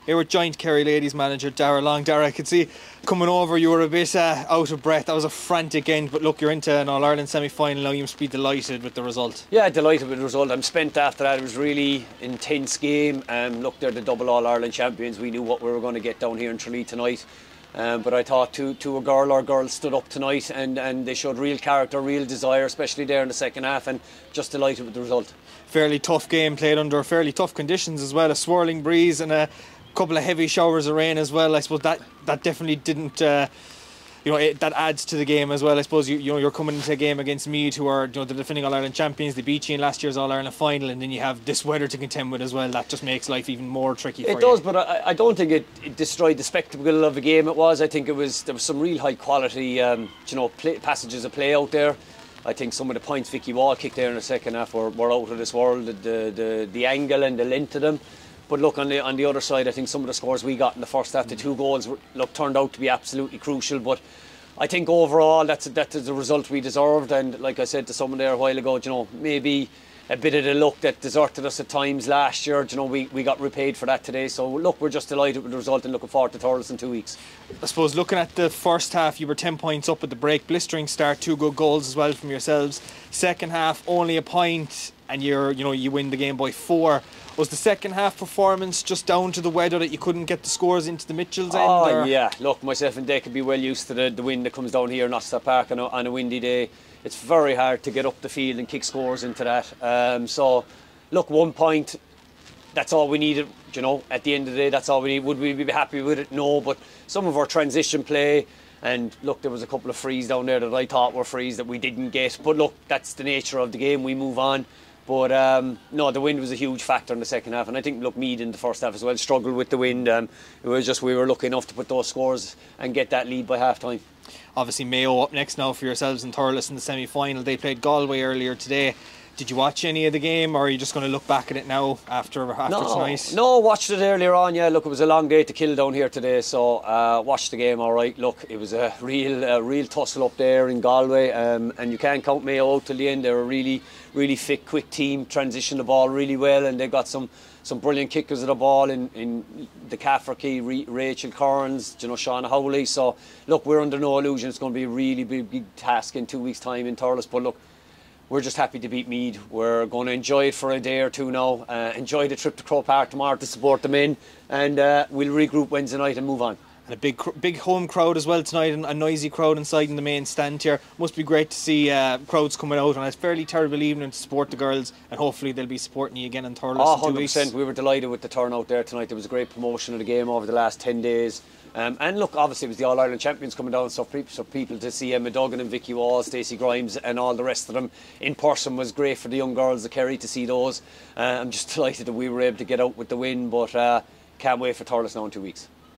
Here with joint Kerry ladies manager Darragh Long. Darragh, I could see coming over you were a bit out of breath. That was a frantic end, but look, you're into an All-Ireland semi-final now. You must be delighted with the result. Yeah, delighted with the result. I'm spent after that. It was really intense game. Look, they're the double All-Ireland champions. We knew what we were going to get down here in Tralee tonight. But I thought to a girl, our girls stood up tonight and they showed real character, real desire, especially there in the second half, and just delighted with the result. Fairly tough game played under fairly tough conditions as well. A swirling breeze and a couple of heavy showers of rain as well. I suppose that definitely didn't, that adds to the game as well. I suppose you're coming into a game against Meath, who are the defending All-Ireland champions. They beat you in last year's All-Ireland final, and then you have this weather to contend with as well. That just makes life even more tricky for you. It does, but I don't think it destroyed the spectacle of the game it was. I think there was some real high quality passages of play out there. I think some of the points Vicky Wall kicked there in the second half were out of this world. The angle and the length of them. But look, on the other side, I think some of the scores we got in the first half, the 2 goals, turned out to be absolutely crucial. But I think overall that's the result we deserved. And like I said to someone there a while ago, maybe a bit of the luck that deserted us at times last year. We got repaid for that today. So look, we're just delighted with the result and looking forward to Thurles in 2 weeks. I suppose looking at the first half, you were 10 points up at the break. Blistering start, 2 good goals as well from yourselves. Second half, only a point, and you win the game by 4. Was the second half performance just down to the weather that you couldn't get the scores into the Mitchells' end? Oh yeah, look, myself and Dave could be well used to the wind that comes down here in Oster Park on a windy day. It's very hard to get up the field and kick scores into that. So look, 1 point, that's all we needed. At the end of the day, that's all we need. Would we be happy with it? No, but some of our transition play, and look, there was a couple of frees down there that I thought were frees that we didn't get. But look, that's the nature of the game. We move on. But no, the wind was a huge factor in the second half, and I think Meath in the first half as well struggled with the wind. It was just we were lucky enough to put those scores and get that lead by half time. Obviously Mayo up next now for yourselves and Thurles in the semi-final. They played Galway earlier today. Did you watch any of the game, or are you just going to look back at it now after tonight? No, watched it earlier on. Yeah, look, it was a long day to kill down here today, so watched the game. All right, look, it was a real tussle up there in Galway, and you can't count Mayo out till the end. They're a really fit, quick team. Transitioned the ball really well, and they got some brilliant kickers of the ball in the Cafferkey, Rachel Kearns, Shauna Howley. So look, we're under no illusion it's going to be a really big task in 2 weeks' time in Thurles. But look, we're just happy to beat Meath. We're going to enjoy it for a day or two now. Enjoy the trip to Croke Park tomorrow to support them in, and we'll regroup Wednesday night and move on. And a big home crowd as well tonight, and a noisy crowd inside in the main stand here. Must be great to see crowds coming out on a fairly terrible evening to support the girls, and hopefully they'll be supporting you again in Thurles in 2 weeks. 100%. We were delighted with the turnout there tonight. There was a great promotion of the game over the last 10 days. And look, obviously it was the All-Ireland champions coming down, so people to see Emma Duggan and Vicky Wall, Stacey Grimes and all the rest of them in person was great for the young girls of Kerry to see those. I'm just delighted that we were able to get out with the win, but can't wait for Thurles now in 2 weeks.